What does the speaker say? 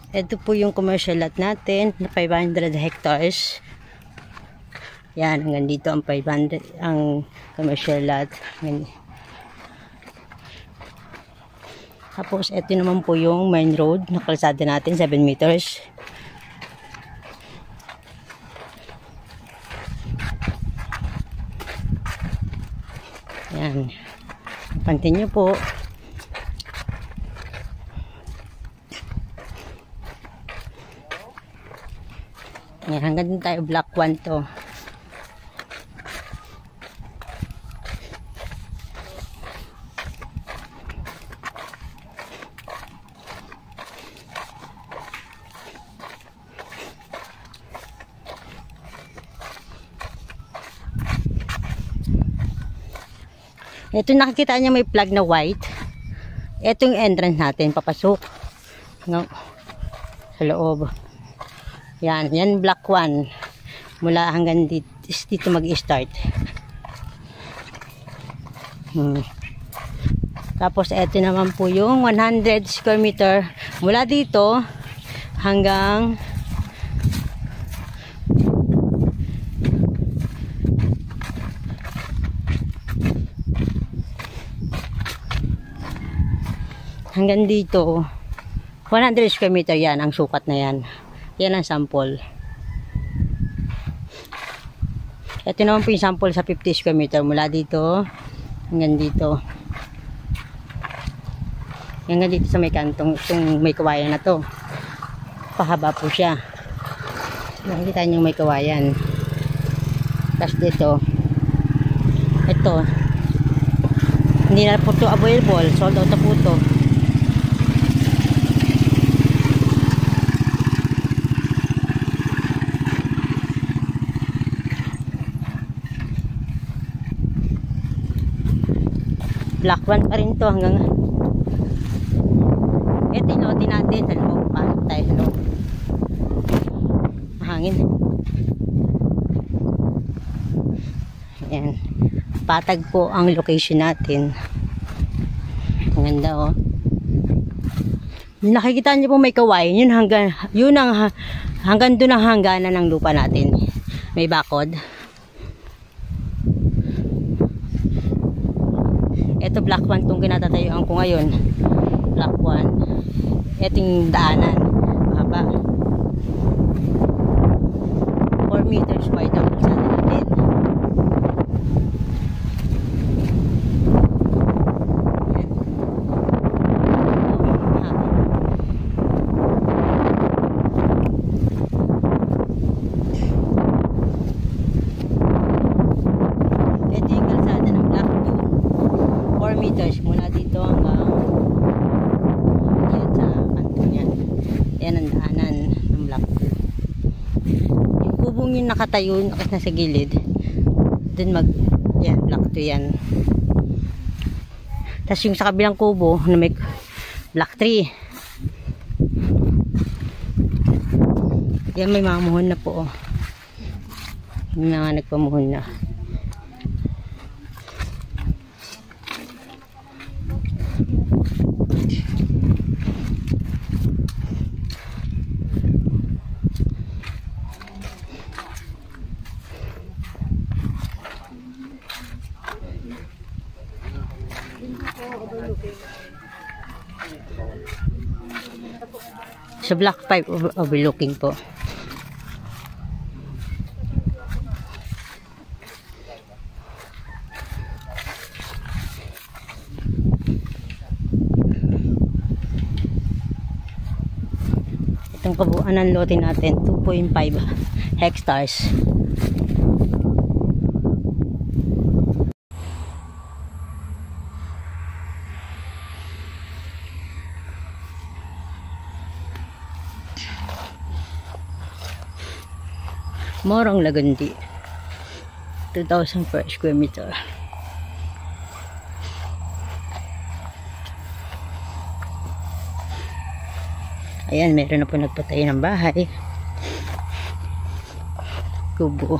Ito po yung commercial lot natin na 500 hectares. Yan, hanggang dito ang 500 ang commercial lot. Tapos ito naman po yung main road na kalsada natin, 7 meters. Yan. Continue po. Yan, hanggang din tayo block 1 to. Ito nakikita niya may plug na white. Ito yung entrance natin, papasok. No? Sa loob. Yan, yan block 1. Mula hanggang dito mag-start. Tapos ito naman po yung 100 square meter. Mula dito hanggang dito 100 square meter. Yan ang sukat na yan. Yan ang sample. Ito naman po yung sample sa 50 square meter. Mula dito hanggang dito. Hanggang dito sa may kantong, itong may kawayan na to. Pahaba po siya. Nakikita niyo may kawayan. Tapos dito, ito, hindi na po ito available. Sold out na po ito. Block 1 pa rin to hanggang ito yung lote natin sa loob. Pasok tayo sa loob. Mahangin. Ayan. Patag po ang location natin. Ang ganda oh. Nakikita niyo po may kawain. Yun hanggang doon ang hangganan ng lupa natin. May bakod. Ito block 1 itong kinatatayuan ko ngayon. Block 1. Ito yung daanan. Mahaba. 4 meters wide ang kalsada natin. Ito yung kalsada ng block 2. 4 meters mula dito hanggang yan sa kanto niyan. Yan ang daanan ng block 2. Yung kubong yung nakatayo nasa gilid dun yan block 2 yan. Tapos yung sa kabilang kubo na may block 3 yan may mga muhon na po oh. Yung mga nagpamuhon na. Sa block 5 overlooking po. Itong kabuuan ng lote natin 2.5 hectares. Morong Lagundi 2,000 per square meter. Ayan, meron na po nagpatayo ng bahay. Kubo.